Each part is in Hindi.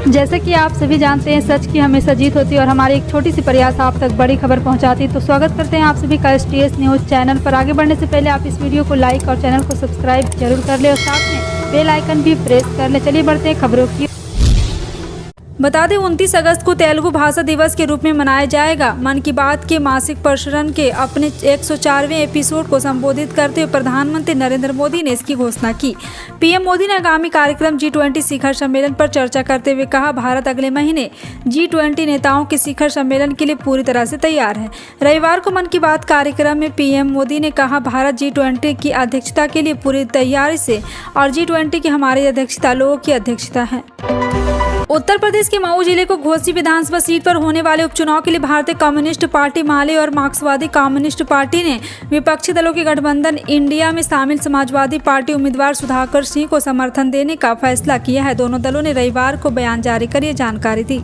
जैसे कि आप सभी जानते हैं, सच की हमेशा जीत होती है और हमारी एक छोटी सी प्रयास आप तक बड़ी खबर पहुंचाती है। तो स्वागत करते हैं आप सभी का STS न्यूज़ चैनल पर। आगे बढ़ने से पहले आप इस वीडियो को लाइक और चैनल को सब्सक्राइब जरूर कर ले और साथ में बेल आइकन भी प्रेस कर ले। चलिए बढ़ते हैं खबरों की। बता दें 29 अगस्त को तेलुगु भाषा दिवस के रूप में मनाया जाएगा। मन की बात के मासिक प्रसारण के अपने 104वें एपिसोड को संबोधित करते हुए प्रधानमंत्री नरेंद्र मोदी ने इसकी घोषणा की। पीएम मोदी ने आगामी कार्यक्रम G20 शिखर सम्मेलन पर चर्चा करते हुए कहा, भारत अगले महीने G20 नेताओं के शिखर सम्मेलन के लिए पूरी तरह से तैयार है। रविवार को मन की बात कार्यक्रम में पीएम मोदी ने कहा, भारत G20 की अध्यक्षता के लिए पूरी तैयारी से और G20 की हमारी अध्यक्षता लोगों की अध्यक्षता है। उत्तर प्रदेश के मऊ जिले को घोसी विधानसभा सीट पर होने वाले उपचुनाव के लिए भारतीय कम्युनिस्ट पार्टी माले और मार्क्सवादी कम्युनिस्ट पार्टी ने विपक्षी दलों के गठबंधन इंडिया में शामिल समाजवादी पार्टी उम्मीदवार सुधाकर सिंह को समर्थन देने का फैसला किया है। दोनों दलों ने रविवार को बयान जारी कर ये जानकारी दी।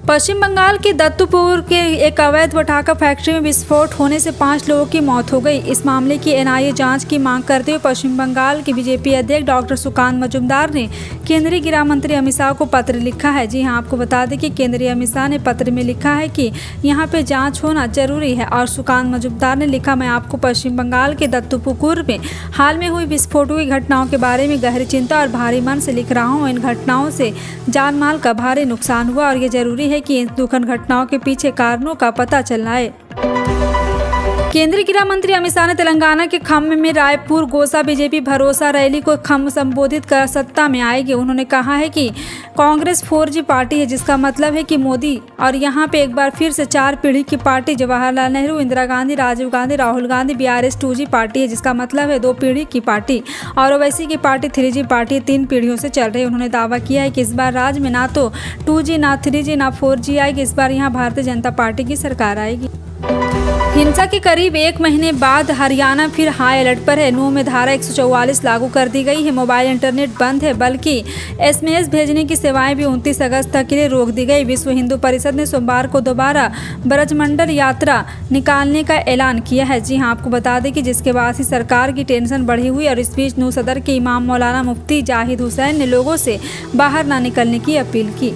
पश्चिम बंगाल के दत्तुपुर के एक अवैध पटाखा फैक्ट्री में विस्फोट होने से 5 लोगों की मौत हो गई। इस मामले की NIA जांच की मांग करते हुए पश्चिम बंगाल के बीजेपी अध्यक्ष डॉक्टर सुकांत मजूमदार ने केंद्रीय गृह मंत्री अमित शाह को पत्र लिखा है। जी हां, आपको बता दें कि केंद्रीय अमित शाह ने पत्र में लिखा है कि यहां पे जांच होना जरूरी है। और सुकांत मजूमदार ने लिखा, मैं आपको पश्चिम बंगाल के दत्तुपुर में हाल में हुई विस्फोटों की घटनाओं के बारे में गहरी चिंता और भारी मन से लिख रहा हूँ। इन घटनाओं से जान माल का भारी नुकसान हुआ और ये जरूरी है कि इन दुखद घटनाओं के पीछे कारणों का पता चलना है। केंद्रीय गृह मंत्री अमित शाह ने तेलंगाना के खम्म में रायपुर गोसा बीजेपी भरोसा रैली को खम्म संबोधित कर सत्ता में आएगी। उन्होंने कहा है कि कांग्रेस 4G पार्टी है, जिसका मतलब है कि मोदी और यहाँ पे एक बार फिर से 4 पीढ़ी की party Jawaharlal Nehru, Indira Gandhi, Rajiv Gandhi, Rahul Gandhi BRS 2G party है, जिसका मतलब है 2 पीढ़ी की पार्टी। और ओवैसी की पार्टी 3G पार्टी 3 पीढ़ियों से चल रही है। उन्होंने दावा किया है कि इस बार राज्य में ना तो 2G ना 3G ना 4G आएगी। इस बार यहाँ भारतीय जनता पार्टी की सरकार आएगी। हिंसा के करीब 1 महीने बाद हरियाणा फिर हाई अलर्ट पर है। नूंह में धारा 144 लागू कर दी गई है। मोबाइल इंटरनेट बंद है, बल्कि SMS भेजने की सेवाएं भी 29 अगस्त तक के लिए रोक दी गई। विश्व हिंदू परिषद ने सोमवार को दोबारा ब्रजमंडल यात्रा निकालने का ऐलान किया है। जी हां, आपको बता दें कि जिसके बाद ही सरकार की टेंशन बढ़ी हुई। और इस बीच नूंह सदर के इमाम मौलाना मुफ्ती जाहिद हुसैन ने लोगों से बाहर न निकलने की अपील की।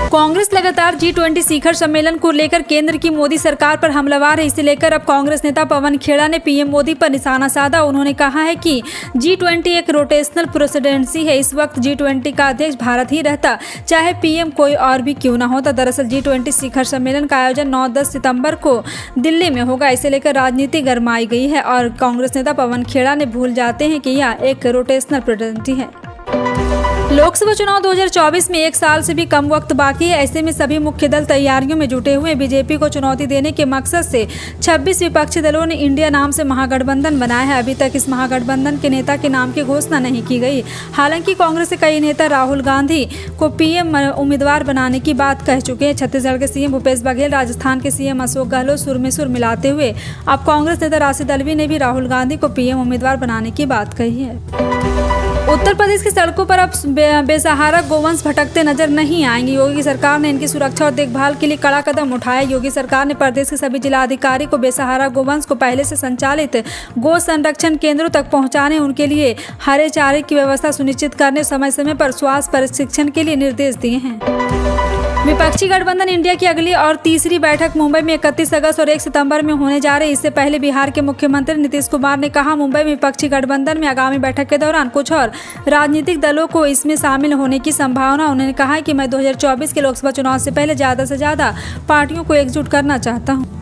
कांग्रेस लगातार G20 शिखर सम्मेलन को लेकर केंद्र की मोदी सरकार पर हमलावर है। इसे लेकर अब कांग्रेस नेता पवन खेड़ा ने पीएम मोदी पर निशाना साधा। उन्होंने कहा है कि G20 एक रोटेशनल प्रेसिडेंसी है। इस वक्त G20 का अध्यक्ष भारत ही रहता, चाहे पीएम कोई और भी क्यों न होता। दरअसल G20 शिखर सम्मेलन का आयोजन 9-10 सितंबर को दिल्ली में होगा। इसे लेकर राजनीति गरमाई गई है और कांग्रेस नेता पवन खेड़ा ने भूल जाते हैं कि यह एक रोटेशनल प्रेसिडेंसी है। लोकसभा चुनाव 2024 में 1 साल से भी कम वक्त बाकी है। ऐसे में सभी मुख्य दल तैयारियों में जुटे हुए। बीजेपी को चुनौती देने के मकसद से 26 विपक्षी दलों ने इंडिया नाम से महागठबंधन बनाया है। अभी तक इस महागठबंधन के नेता के नाम की घोषणा नहीं की गई। हालांकि कांग्रेस के कई नेता राहुल गांधी को पीएम उम्मीदवार बनाने की बात कह चुके हैं। छत्तीसगढ़ के सीएम भूपेश बघेल, राजस्थान के सीएम अशोक गहलोत सुर में सुर मिलाते हुए अब कांग्रेस नेता राशिद अल्वी ने भी राहुल गांधी को पीएम उम्मीदवार बनाने की बात कही है। उत्तर प्रदेश की सड़कों पर अब बेसहारा गोवंश भटकते नजर नहीं आएंगे। योगी सरकार ने इनकी सुरक्षा और देखभाल के लिए कड़ा कदम उठाया। योगी सरकार ने प्रदेश के सभी जिलाधिकारी को बेसहारा गोवंश को पहले से संचालित गो संरक्षण केंद्रों तक पहुंचाने, उनके लिए हरे चारे की व्यवस्था सुनिश्चित करने, समय समय पर स्वास्थ्य प्रशिक्षण के लिए निर्देश दिए हैं। विपक्षी गठबंधन इंडिया की अगली और तीसरी बैठक मुंबई में 31 अगस्त और 1 सितंबर में होने जा रही। इससे पहले बिहार के मुख्यमंत्री नीतीश कुमार ने कहा, मुंबई में विपक्षी गठबंधन में आगामी बैठक के दौरान कुछ और राजनीतिक दलों को इसमें शामिल होने की संभावना। उन्होंने कहा कि मैं 2024 के लोकसभा चुनाव से पहले ज़्यादा से ज़्यादा पार्टियों को एकजुट करना चाहता हूँ।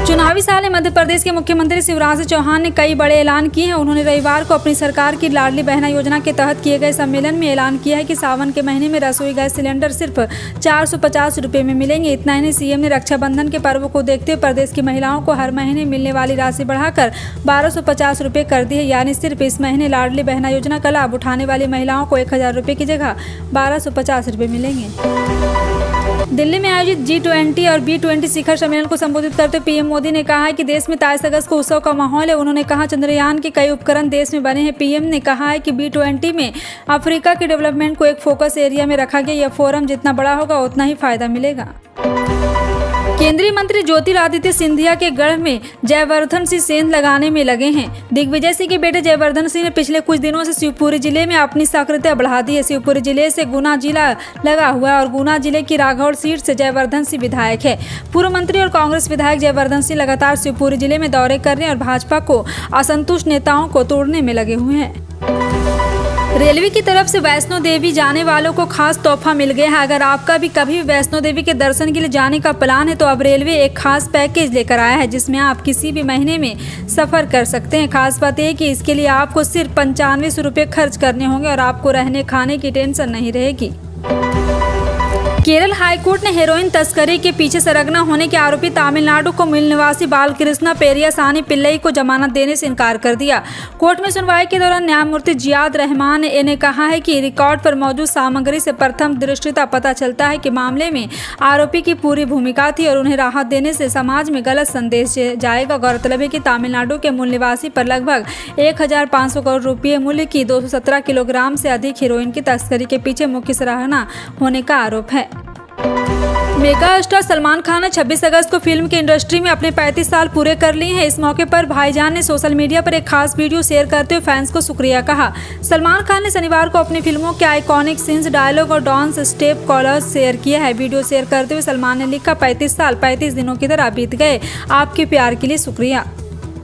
चुनावी साल में मध्य प्रदेश के मुख्यमंत्री शिवराज सिंह चौहान ने कई बड़े ऐलान किए हैं। उन्होंने रविवार को अपनी सरकार की लाडली बहना योजना के तहत किए गए सम्मेलन में ऐलान किया है कि सावन के महीने में रसोई गैस सिलेंडर सिर्फ 450 रुपये में मिलेंगे। इतना ही नहीं, सीएम ने रक्षाबंधन के पर्व को देखते हुए प्रदेश की महिलाओं को हर महीने मिलने वाली राशि बढ़ाकर 1250 रुपये कर दी है। यानी सिर्फ इस महीने लाडली बहना योजना का लाभ उठाने वाली महिलाओं को 1000 रुपये की जगह 1250 रुपये मिलेंगे। दिल्ली में आयोजित G20 और B20 शिखर सम्मेलन को संबोधित करते हुए पीएम मोदी ने कहा है कि देश में 23 अगस्त को उत्सव का माहौल है। उन्होंने कहा, चंद्रयान के कई उपकरण देश में बने हैं। पीएम ने कहा है कि B20 में अफ्रीका के डेवलपमेंट को एक फोकस एरिया में रखा गया। यह फोरम जितना बड़ा होगा उतना ही फायदा मिलेगा। केंद्रीय मंत्री ज्योतिरादित्य सिंधिया के गढ़ में जयवर्धन सिंह सेंध लगाने में लगे हैं। दिग्विजय सिंह के बेटे जयवर्धन सिंह ने पिछले कुछ दिनों से शिवपुरी जिले में अपनी सक्रियता बढ़ा दी है। शिवपुरी जिले से गुना जिला लगा हुआ है और गुना जिले की राघौर सीट से जयवर्धन सिंह विधायक है। पूर्व मंत्री और कांग्रेस विधायक जयवर्धन सिंह लगातार शिवपुरी जिले में दौरे कर रहे हैं और भाजपा को असंतुष्ट नेताओं को तोड़ने में लगे हुए हैं। रेलवे की तरफ से वैष्णो देवी जाने वालों को खास तोहफा मिल गया है। अगर आपका भी कभी वैष्णो देवी के दर्शन के लिए जाने का प्लान है तो अब रेलवे एक खास पैकेज लेकर आया है जिसमें आप किसी भी महीने में सफर कर सकते हैं। खास बात यह कि इसके लिए आपको सिर्फ 9500 रुपये खर्च करने होंगे और आपको रहने खाने की टेंशन नहीं रहेगी। केरल हाईकोर्ट ने हेरोइन तस्करी के पीछे सरगना होने के आरोपी तमिलनाडु को मूल निवासी बालकृष्ण पेरियासानी पिल्लई को जमानत देने से इनकार कर दिया। कोर्ट में सुनवाई के दौरान न्यायमूर्ति जियाद रहमान ने कहा है कि रिकॉर्ड पर मौजूद सामग्री से प्रथम दृष्टया पता चलता है कि मामले में आरोपी की पूरी भूमिका थी और उन्हें राहत देने से समाज में गलत संदेश जाएगा। गौरतलब है कि तमिलनाडु के मूल निवासी पर लगभग 1500 करोड़ रुपये मूल्य की 217 किलोग्राम से अधिक हेरोइन की तस्करी के पीछे मुख्य सरगना होने का आरोप है। मेगा स्टार सलमान खान ने 26 अगस्त को फिल्म की इंडस्ट्री में अपने 35 साल पूरे कर लिए हैं। इस मौके पर भाईजान ने सोशल मीडिया पर एक खास वीडियो शेयर करते हुए फैंस को शुक्रिया कहा। सलमान खान ने शनिवार को अपनी फिल्मों के आइकॉनिक सीन्स, डायलॉग और डांस स्टेप कॉलर्स शेयर किया है। वीडियो शेयर करते हुए सलमान ने लिखा, 35 साल 35 दिनों की तरह बीत गए, आपके प्यार के लिए शुक्रिया।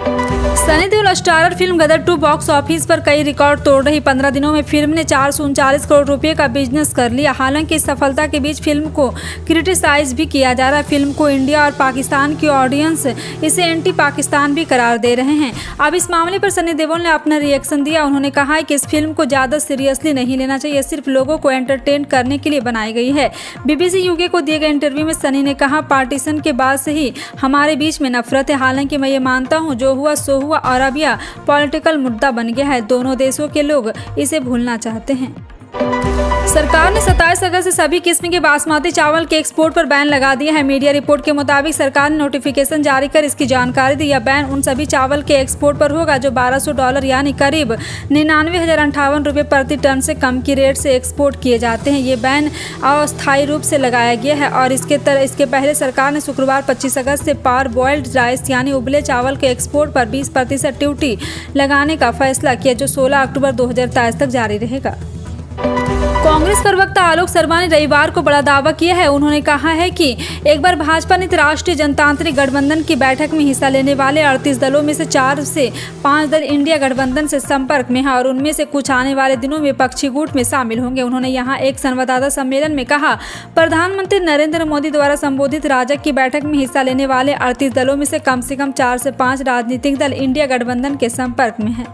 सनी देओल स्टारर फिल्म गदर 2 बॉक्स ऑफिस पर कई रिकॉर्ड तोड़ रही। 15 दिनों में फिल्म ने 439 करोड़ रुपए का बिजनेस कर लिया। हालांकि इस सफलता के बीच फिल्म को क्रिटिसाइज भी किया जा रहा है। फिल्म को इंडिया और पाकिस्तान की ऑडियंस इसे एंटी पाकिस्तान भी करार दे रहे हैं। अब इस मामले पर सनी देओल ने अपना रिएक्शन दिया। उन्होंने कहा है कि इस फिल्म को ज़्यादा सीरियसली नहीं लेना चाहिए, सिर्फ लोगों को एंटरटेन करने के लिए बनाई गई है। BBC UK को दिए गए इंटरव्यू में सनी ने कहा, पार्टीशन के बाद से ही हमारे बीच में नफरत है। हालांकि मैं ये मानता हूँ जो हुआ सो हुआ और अब यह पॉलिटिकल मुद्दा बन गया है। दोनों देशों के लोग इसे भूलना चाहते हैं। सरकार ने 27 अगस्त से सभी किस्म के बासमती चावल के एक्सपोर्ट पर बैन लगा दिया है। मीडिया रिपोर्ट के मुताबिक सरकार ने नोटिफिकेशन जारी कर इसकी जानकारी दी। यह बैन उन सभी चावल के एक्सपोर्ट पर होगा जो $1200 यानी करीब 99,058 रुपये प्रति टन से कम की रेट से एक्सपोर्ट किए जाते हैं। ये बैन अस्थायी रूप से लगाया गया है और इसके पहले सरकार ने शुक्रवार 25 अगस्त से पार बॉइल्ड राइस यानी उबले चावल के एक्सपोर्ट पर 20% ड्यूटी लगाने का फैसला किया जो 16 अक्टूबर 2023 तक जारी रहेगा। कांग्रेस प्रवक्ता आलोक शर्मा ने रविवार को बड़ा दावा किया है। उन्होंने कहा है कि एक बार भाजपा ने राष्ट्रीय जनतांत्रिक गठबंधन की बैठक में हिस्सा लेने वाले 38 दलों में से 4 से 5 दल इंडिया गठबंधन से संपर्क में हैं और उनमें से कुछ आने वाले दिनों में विपक्षी गुट में शामिल होंगे। उन्होंने यहां एक संवाददाता सम्मेलन में कहा, प्रधानमंत्री नरेंद्र मोदी द्वारा संबोधित राजग की बैठक में हिस्सा लेने वाले 38 दलों में से कम 4 से 5 राजनीतिक दल इंडिया गठबंधन के संपर्क में हैं।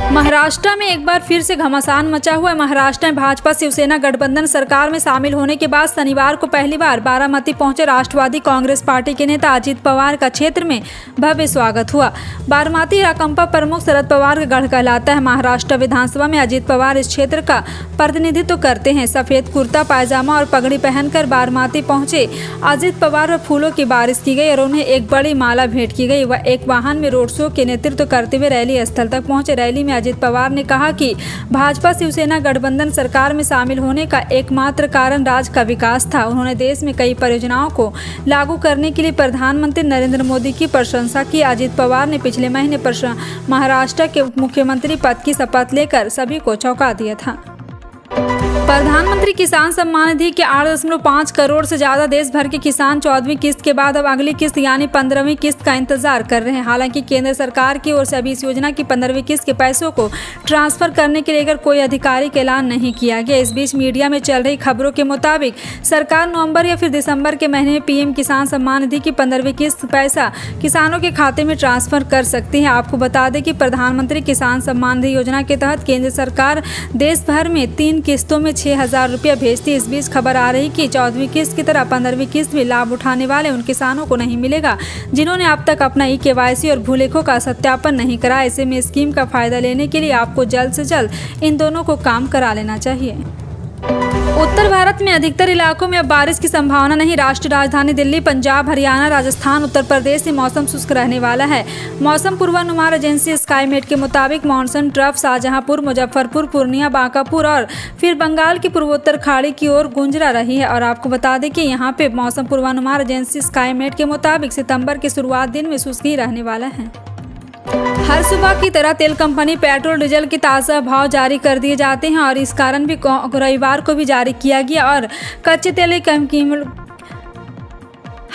महाराष्ट्र में एक बार फिर से घमासान मचा हुआ है। महाराष्ट्र में भाजपा शिवसेना गठबंधन सरकार में शामिल होने के बाद शनिवार को पहली बार बारामती पहुंचे राष्ट्रवादी कांग्रेस पार्टी के नेता अजित पवार का क्षेत्र में भव्य स्वागत हुआ। बारामती राकंपा प्रमुख शरद पवार का गढ़ कहलाता है। महाराष्ट्र विधानसभा में अजित पवार इस क्षेत्र का प्रतिनिधित्व करते हैं। सफेद कुर्ता पायजामा और पगड़ी पहनकर बारामती पहुंचे अजित पवार पर फूलों की बारिश की गई और उन्हें एक बड़ी माला भेंट की गई। वह एक वाहन में रोड शो के नेतृत्व करते हुए रैली स्थल तक पहुंचे। रैली में अजित पवार ने कहा कि भाजपा शिवसेना गठबंधन सरकार में शामिल होने का एकमात्र कारण राज्य का विकास था। उन्होंने देश में कई परियोजनाओं को लागू करने के लिए प्रधानमंत्री नरेंद्र मोदी की प्रशंसा की। अजित पवार ने पिछले महीने महाराष्ट्र के मुख्यमंत्री पद की शपथ लेकर सभी को चौंका दिया था। प्रधानमंत्री किसान सम्मान निधि के 8.5 करोड़ से ज्यादा देश भर के किसान 14वीं किस्त के बाद अब अगली किस्त यानी 15वीं किस्त का इंतजार कर रहे हैं। हालांकि केंद्र सरकार की ओर से अभी इस योजना की 15वीं किस्त के पैसों को ट्रांसफर करने के लेकर कोई आधिकारिक ऐलान नहीं किया गया। इस बीच मीडिया में चल रही खबरों के मुताबिक सरकार नवंबर या फिर दिसंबर के महीने में पीएम किसान सम्मान निधि की 15वीं किस्त पैसा किसानों के खाते में ट्रांसफर कर सकती है। आपको बता दें कि प्रधानमंत्री किसान सम्मान निधि योजना के तहत केंद्र सरकार देश भर में 3 किस्तों में 6,000 रुपया भेजती है। इस बीच खबर आ रही कि 14वीं किस्त की तरह 15वीं किस्त में लाभ उठाने वाले उन किसानों को नहीं मिलेगा जिन्होंने अब तक अपना KYC और भूलेखों का सत्यापन नहीं कराया। ऐसे में स्कीम का फायदा लेने के लिए आपको जल्द से जल्द इन दोनों को काम करा लेना चाहिए। उत्तर भारत में अधिकतर इलाकों में अब बारिश की संभावना नहीं। राष्ट्रीय राजधानी दिल्ली, पंजाब, हरियाणा, राजस्थान, उत्तर प्रदेश में मौसम शुष्क रहने वाला है। मौसम पूर्वानुमान एजेंसी स्काईमेट के मुताबिक मानसून ट्रफ शाहजहांपुर, मुजफ्फरपुर, पूर्णिया, बांकापुर और फिर बंगाल की पूर्वोत्तर खाड़ी की ओर गुंजरा रही है। और आपको बता दें कि यहाँ पे मौसम पूर्वानुमान एजेंसी स्काईमेट के मुताबिक सितंबर के शुरुआत दिन में शुष्क ही रहने वाला है। हर सुबह की तरह तेल कंपनी पेट्रोल डीजल के ताज़ा भाव जारी कर दिए जाते हैं और इस कारण भी रविवार को भी जारी किया गया। और कच्चे तेल की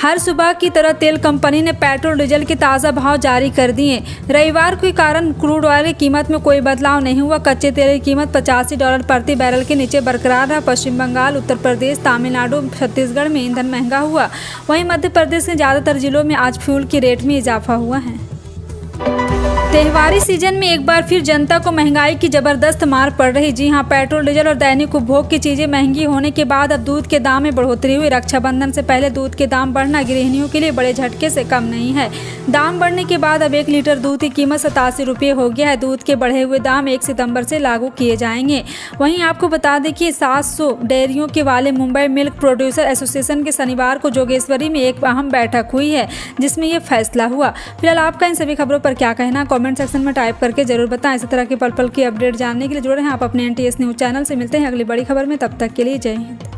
हर सुबह की तरह तेल कंपनी ने पेट्रोल डीजल के ताज़ा भाव जारी कर दिए। रविवार के कारण क्रूड ऑयल की कीमत में कोई बदलाव नहीं हुआ। कच्चे तेल की कीमत $85 प्रति बैरल के नीचे बरकरार रहा। पश्चिम बंगाल, उत्तर प्रदेश, तमिलनाडु, छत्तीसगढ़ में ईंधन महंगा हुआ। वहीं मध्य प्रदेश के ज़्यादातर जिलों में आज फ्यूल के रेट में इजाफा हुआ है। त्योहारी सीजन में एक बार फिर जनता को महंगाई की जबरदस्त मार पड़ रही। जी हां, पेट्रोल, डीजल और दैनिक उपभोग की चीजें महंगी होने के बाद अब दूध के दाम में बढ़ोतरी हुई। रक्षाबंधन से पहले दूध के दाम बढ़ना गृहिणियों के लिए बड़े झटके से कम नहीं है। दाम बढ़ने के बाद अब 1 लीटर दूध की कीमत 87 रुपये हो गया है। दूध के बढ़े हुए दाम 1 सितंबर से लागू किए जाएंगे। वहीं आपको बता दें कि 700 डेयरियों के वाले मुंबई मिल्क प्रोड्यूसर एसोसिएशन के शनिवार को जोगेश्वरी में एक अहम बैठक हुई है, जिसमें ये फैसला हुआ। फिलहाल आपका इन सभी खबरों पर क्या कहना, कमेंट सेक्शन में टाइप करके जरूर बताएं। इसी तरह के पल पल की अपडेट जानने के लिए जुड़े हैं आप अपने NTS न्यूज़ चैनल से। मिलते हैं अगली बड़ी खबर में, तब तक के लिए जय हिंद।